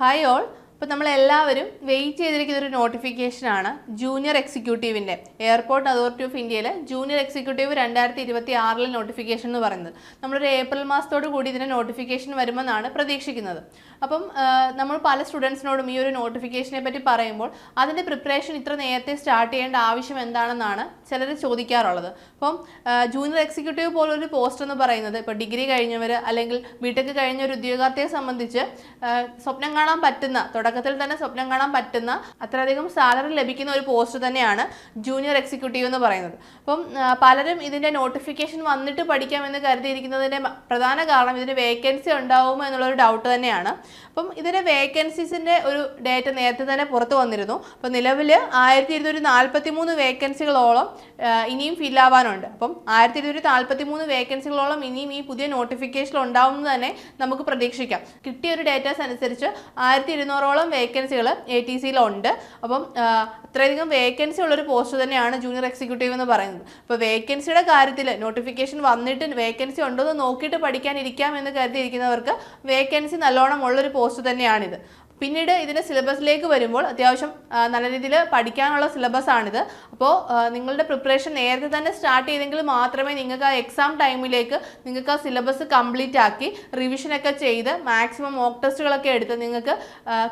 Hi all. ഇപ്പോൾ നമ്മളെല്ലാവരും wait ചെയ്തിരിക്കുന്ന ഒരു നോട്ടിഫിക്കേഷനാണ് ജൂനിയർ എക്സിക്യൂട്ടീവിൻ്റെ എയർപോർട്ട് അതോറിറ്റി ഓഫ് ഇന്ത്യയിൽ ജൂനിയർ എക്സിക്യൂട്ടീവ് 2026 നോട്ടിഫിക്കേഷൻ എന്ന് പറയുന്നത്. നമ്മളൊരു ഏപ്രിൽ മാസത്തോടു കൂടി ഇതിൻ്റെ നോട്ടിഫിക്കേഷൻ വരുമെന്നാണ് പ്രതീക്ഷിക്കുന്നത്. അപ്പം നമ്മൾ പല സ്റ്റുഡൻസിനോടും ഈ ഒരു നോട്ടിഫിക്കേഷനെ പറ്റി പറയുമ്പോൾ അതിൻ്റെ പ്രിപ്പറേഷൻ ഇത്ര നേരത്തെ സ്റ്റാർട്ട് ചെയ്യേണ്ട ആവശ്യം എന്താണെന്നാണ് ചിലർ ചോദിക്കാറുള്ളത്. അപ്പം ജൂനിയർ എക്സിക്യൂട്ടീവ് പോലൊരു പോസ്റ്റ് എന്ന് പറയുന്നത് ഇപ്പോൾ ഡിഗ്രി കഴിഞ്ഞവർ അല്ലെങ്കിൽ ബിടെക് കഴിഞ്ഞ ഒരു ഉദ്യോഗാർത്ഥിയെ സംബന്ധിച്ച് സ്വപ്നം കാണാൻ പറ്റുന്ന തുടക്കത്തിൽ തന്നെ സ്വപ്നം കാണാൻ പറ്റുന്ന അത്രയധികം സാലറി ലഭിക്കുന്ന ഒരു പോസ്റ്റ് തന്നെയാണ് ജൂനിയർ എക്സിക്യൂട്ടീവ് എന്ന് പറയുന്നത്. അപ്പം പലരും ഇതിൻ്റെ നോട്ടിഫിക്കേഷൻ വന്നിട്ട് പഠിക്കാമെന്ന് കരുതിയിരിക്കുന്നതിൻ്റെ പ്രധാന കാരണം ഇതിന് വേക്കൻസി ഉണ്ടാവുമോ എന്നുള്ളൊരു ഡൗട്ട് തന്നെയാണ്. അപ്പം ഇതിൻ്റെ വേക്കൻസീസിൻ്റെ ഒരു ഡേറ്റ നേരത്തെ തന്നെ പുറത്തു വന്നിരുന്നു. അപ്പം നിലവിൽ 1243 വേക്കൻസികളോളം ഇനിയും ഫില്ലാവാനുണ്ട്. അപ്പം 1243 വേക്കൻസികളോളം ഇനിയും ഈ പുതിയ നോട്ടിഫിക്കേഷൻ ഉണ്ടാവുമെന്ന് തന്നെ നമുക്ക് പ്രതീക്ഷിക്കാം. കിട്ടിയൊരു ഡേറ്റാസ് അനുസരിച്ച് 1200ഓളം വേക്കൻസികൾ ATCയിലുണ്ട്. അപ്പം അത്രയധികം വേക്കൻസി ഉള്ളൊരു പോസ്റ്റ് തന്നെയാണ് ജൂനിയർ എക്സിക്യൂട്ടീവ് എന്ന് പറയുന്നത്. അപ്പോൾ വേക്കൻസിയുടെ കാര്യത്തിൽ നോട്ടിഫിക്കേഷൻ വന്നിട്ട് വേക്കൻസി ഉണ്ടോ എന്ന് നോക്കിയിട്ട് പഠിക്കാനിരിക്കാം എന്ന് കരുതിയിരിക്കുന്നവർക്ക് വേക്കൻസി നല്ലോണം ഉള്ളൊരു പോസ്റ്റ് തന്നെയാണിത്. പിന്നീട് ഇതിൻ്റെ സിലബസിലേക്ക് വരുമ്പോൾ അത്യാവശ്യം നല്ല രീതിയിൽ പഠിക്കാനുള്ള സിലബസാണിത്. അപ്പോൾ നിങ്ങളുടെ പ്രിപ്പറേഷൻ നേരത്തെ തന്നെ സ്റ്റാർട്ട് ചെയ്തെങ്കിൽ മാത്രമേ നിങ്ങൾക്ക് ആ എക്സാം ടൈമിലേക്ക് നിങ്ങൾക്ക് ആ സിലബസ് കംപ്ലീറ്റ് ആക്കി റിവിഷനൊക്കെ ചെയ്ത് മാക്സിമം മോക്ക് ടെസ്റ്റുകളൊക്കെ എടുത്ത് നിങ്ങൾക്ക്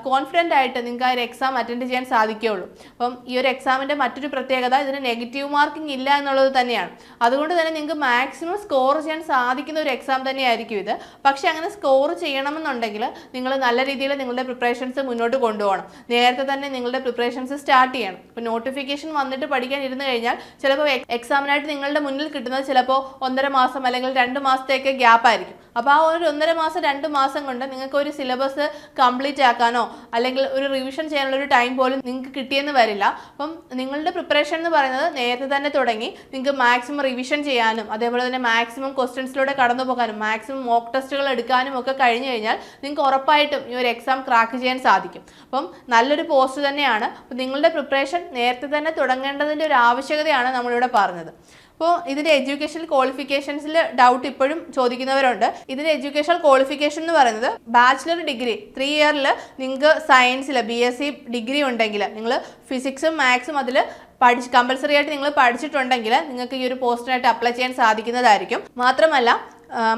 കോൺഫിഡൻ്റ് ആയിട്ട് നിങ്ങൾക്ക് ആ ഒരു എക്സാം അറ്റൻഡ് ചെയ്യാൻ സാധിക്കുകയുള്ളൂ. അപ്പം ഈ ഒരു എക്സാമിൻ്റെ മറ്റൊരു പ്രത്യേകത ഇതിന് നെഗറ്റീവ് മാർക്കിംഗ് ഇല്ല എന്നുള്ളത് തന്നെയാണ്. അതുകൊണ്ട് തന്നെ നിങ്ങൾക്ക് മാക്സിമം സ്കോർ ചെയ്യാൻ സാധിക്കുന്ന ഒരു എക്സാം തന്നെയായിരിക്കും ഇത്. പക്ഷേ അങ്ങനെ സ്കോർ ചെയ്യണമെന്നുണ്ടെങ്കിൽ നിങ്ങൾ നല്ല രീതിയിൽ നിങ്ങളുടെ പ്രിപ്പറേഷൻ മുന്നോട്ട് കൊണ്ടുപോകണം. നേരത്തെ തന്നെ നിങ്ങളുടെ പ്രിപ്പറേഷൻസ് സ്റ്റാർട്ട് ചെയ്യണം. ഇപ്പോൾ നോട്ടിഫിക്കേഷൻ വന്നിട്ട് പഠിക്കാൻ ഇരുന്ന് കഴിഞ്ഞാൽ ചിലപ്പോൾ എക്സാമിനായിട്ട് നിങ്ങളുടെ മുന്നിൽ കിട്ടുന്നത് ചിലപ്പോൾ 1.5 മാസം അല്ലെങ്കിൽ 2 മാസത്തേക്ക് ഗ്യാപ്പ് ആയിരിക്കും. അപ്പോൾ ആ ഒരു 1.5 മാസം 2 മാസം കൊണ്ട് നിങ്ങൾക്ക് ഒരു സിലബസ് കംപ്ലീറ്റ് ആക്കാനോ അല്ലെങ്കിൽ ഒരു റിവിഷൻ ചെയ്യാനുള്ള ഒരു ടൈം പോലും നിങ്ങൾക്ക് കിട്ടിയെന്ന് വരില്ല. അപ്പം നിങ്ങളുടെ പ്രിപ്പറേഷൻ എന്ന് പറയുന്നത് നേരത്തെ തന്നെ തുടങ്ങി നിങ്ങൾക്ക് മാക്സിമം റിവിഷൻ ചെയ്യാനും അതേപോലെ തന്നെ മാക്സിമം ക്വസ്റ്റ്യൻസിലൂടെ കടന്നു പോകാനും മാക്സിമം മോക്ക് ടെസ്റ്റുകൾ എടുക്കാനും ഒക്കെ കഴിഞ്ഞു കഴിഞ്ഞാൽ നിങ്ങൾക്ക് ഉറപ്പായിട്ടും ഈ ഒരു എക്സാം ക്രാക്ക് ചെയ്യാൻ സാധിക്കും. അപ്പം നല്ലൊരു പോസ്റ്റ് തന്നെയാണ്. അപ്പം നിങ്ങളുടെ പ്രിപ്പറേഷൻ നേരത്തെ തന്നെ തുടങ്ങേണ്ടതിൻ്റെ ഒരു ആവശ്യകതയാണ് നമ്മളിവിടെ പറഞ്ഞത്. അപ്പോൾ ഇതിൻ്റെ എഡ്യൂക്കേഷണൽ ക്വാളിഫിക്കേഷൻസിൽ ഡൗട്ട് ഇപ്പോഴും ചോദിക്കുന്നവരുണ്ട്. ഇതിൻ്റെ എഡ്യൂക്കേഷണൽ ക്വാളിഫിക്കേഷൻ എന്ന് പറയുന്നത് ബാച്ചിലർ ഡിഗ്രി 3 ഇയറിൽ നിങ്ങൾക്ക് സയൻസിൽ BSc ഡിഗ്രി ഉണ്ടെങ്കിൽ നിങ്ങൾ ഫിസിക്സും മാത്സും അതിൽ കമ്പൽസറി ആയിട്ട് നിങ്ങൾ പഠിച്ചിട്ടുണ്ടെങ്കിൽ നിങ്ങൾക്ക് ഈ ഒരു പോസ്റ്റിനായിട്ട് അപ്ലൈ ചെയ്യാൻ സാധിക്കുന്നതായിരിക്കും. മാത്രമല്ല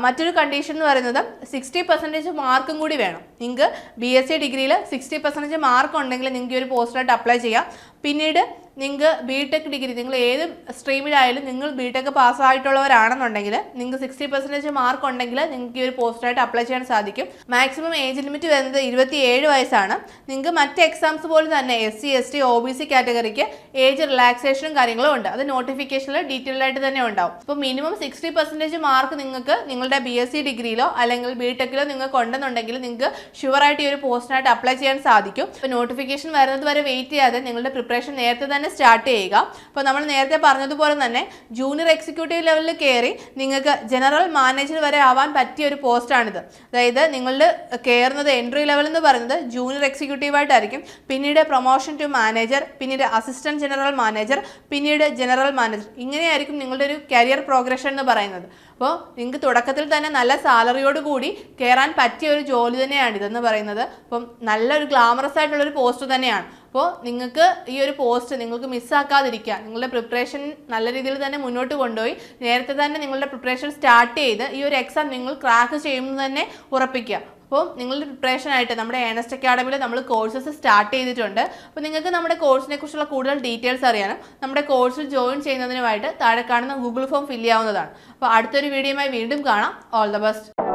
മറ്റൊരു കണ്ടീഷൻ എന്ന് പറയുന്നത് 60% മാർക്കും കൂടി വേണം. നിങ്ങൾക്ക് BSc ഡിഗ്രിയിൽ 60% മാർക്ക് ഉണ്ടെങ്കിൽ നിങ്ങൾക്ക് ഈ ഒരു പോസ്റ്റിനായിട്ട് അപ്ലൈ ചെയ്യാം. പിന്നീട് നിങ്ങൾക്ക് BTech ഡിഗ്രി നിങ്ങൾ ഏത് സ്ട്രീമിലായാലും നിങ്ങൾ BTech പാസ്സായിട്ടുള്ളവരാണെന്നുണ്ടെങ്കിൽ നിങ്ങൾക്ക് 60% മാർക്ക് ഉണ്ടെങ്കിൽ നിങ്ങൾക്ക് ഈ ഒരു പോസ്റ്റായിട്ട് അപ്ലൈ ചെയ്യാൻ സാധിക്കും. മാക്സിമം ഏജ് ലിമിറ്റ് വരുന്നത് 27 വയസ്സാണ്. നിങ്ങൾക്ക് മറ്റ് എക്സാംസ് പോലെ തന്നെ SC ST OBC കാറ്റഗറിക്ക് ഏജ് റിലാക്സേഷനും കാര്യങ്ങളും ഉണ്ട്. അത് നോട്ടിഫിക്കേഷനിൽ ഡീറ്റെയിൽഡ് ആയിട്ട് തന്നെ ഉണ്ടാവും. അപ്പോൾ മിനിമം 60% മാർക്ക് നിങ്ങൾക്ക് നിങ്ങളുടെ BSc ഡിഗ്രിയിലോ അല്ലെങ്കിൽ BTechലോ നിങ്ങൾക്ക് ഉണ്ടെന്നുണ്ടെങ്കിൽ നിങ്ങൾക്ക് ഷുവറായിട്ട് ഈ ഒരു പോസ്റ്റിനായിട്ട് അപ്ലൈ ചെയ്യാൻ സാധിക്കും. ഇപ്പോൾ നോട്ടിഫിക്കേഷൻ വരുന്നത് വരെ വെയിറ്റ് ചെയ്യാതെ നിങ്ങളുടെ പ്രിപ്പറേഷൻ നേരത്തെ തന്നെ സ്റ്റാർട്ട് ചെയ്യുക. അപ്പോൾ നമ്മൾ നേരത്തെ പറഞ്ഞതുപോലെ തന്നെ ജൂനിയർ എക്സിക്യൂട്ടീവ് ലെവലിൽ കയറി നിങ്ങൾക്ക് ജനറൽ മാനേജർ വരെ ആവാൻ പറ്റിയ ഒരു പോസ്റ്റാണിത്. അതായത് നിങ്ങളുടെ കയറുന്നത് എൻട്രി ലെവൽ എന്ന് പറയുന്നത് ജൂനിയർ എക്സിക്യൂട്ടീവായിട്ടായിരിക്കും. പിന്നീട് പ്രൊമോഷൻ ടു മാനേജർ, പിന്നീട് അസിസ്റ്റന്റ് ജനറൽ മാനേജർ, പിന്നീട് ജനറൽ മാനേജർ. ഇങ്ങനെയായിരിക്കും നിങ്ങളുടെ ഒരു കരിയർ പ്രോഗ്രഷൻ എന്ന് പറയുന്നത്. അപ്പോൾ നിങ്ങൾക്ക് തുടക്കത്തിൽ തന്നെ നല്ല സാലറിയോട് കൂടി കയറാൻ പറ്റിയ ഒരു ജോലി തന്നെയാണ് ഇതെന്ന് പറയുന്നത്. അപ്പം നല്ലൊരു ഗ്ലാമറസ് ആയിട്ടുള്ളൊരു പോസ്റ്റ് തന്നെയാണ്. അപ്പോൾ നിങ്ങൾക്ക് ഈ ഒരു പോസ്റ്റ് നിങ്ങൾക്ക് മിസ്സാക്കാതിരിക്കുക. നിങ്ങളുടെ പ്രിപ്പറേഷൻ നല്ല രീതിയിൽ തന്നെ മുന്നോട്ട് കൊണ്ടുപോയി നേരത്തെ തന്നെ നിങ്ങളുടെ പ്രിപ്പറേഷൻ സ്റ്റാർട്ട് ചെയ്ത് ഈ ഒരു എക്സാം നിങ്ങൾ ക്രാക്ക് ചെയ്യുമെന്ന് തന്നെ ഉറപ്പിക്കുക. അപ്പോൾ നിങ്ങളുടെ പ്രിപ്പറേഷനായിട്ട് നമ്മുടെ ഏണസ്റ്റ് അക്കാഡമിയിൽ നമ്മൾ കോഴ്സസ് സ്റ്റാർട്ട് ചെയ്തിട്ടുണ്ട്. അപ്പോൾ നിങ്ങൾക്ക് നമ്മുടെ കോഴ്സിനെ കുറിച്ചുള്ള കൂടുതൽ ഡീറ്റെയിൽസ് അറിയാനും നമ്മുടെ കോഴ്സിൽ ജോയിൻ ചെയ്യുന്നതിനുമായിട്ട് താഴെ കാണുന്ന ഗൂഗിൾ ഫോം ഫില്ല് ചെയ്യാവുന്നതാണ്. അപ്പോൾ അടുത്തൊരു വീഡിയോയുമായി വീണ്ടും കാണാം. All the best.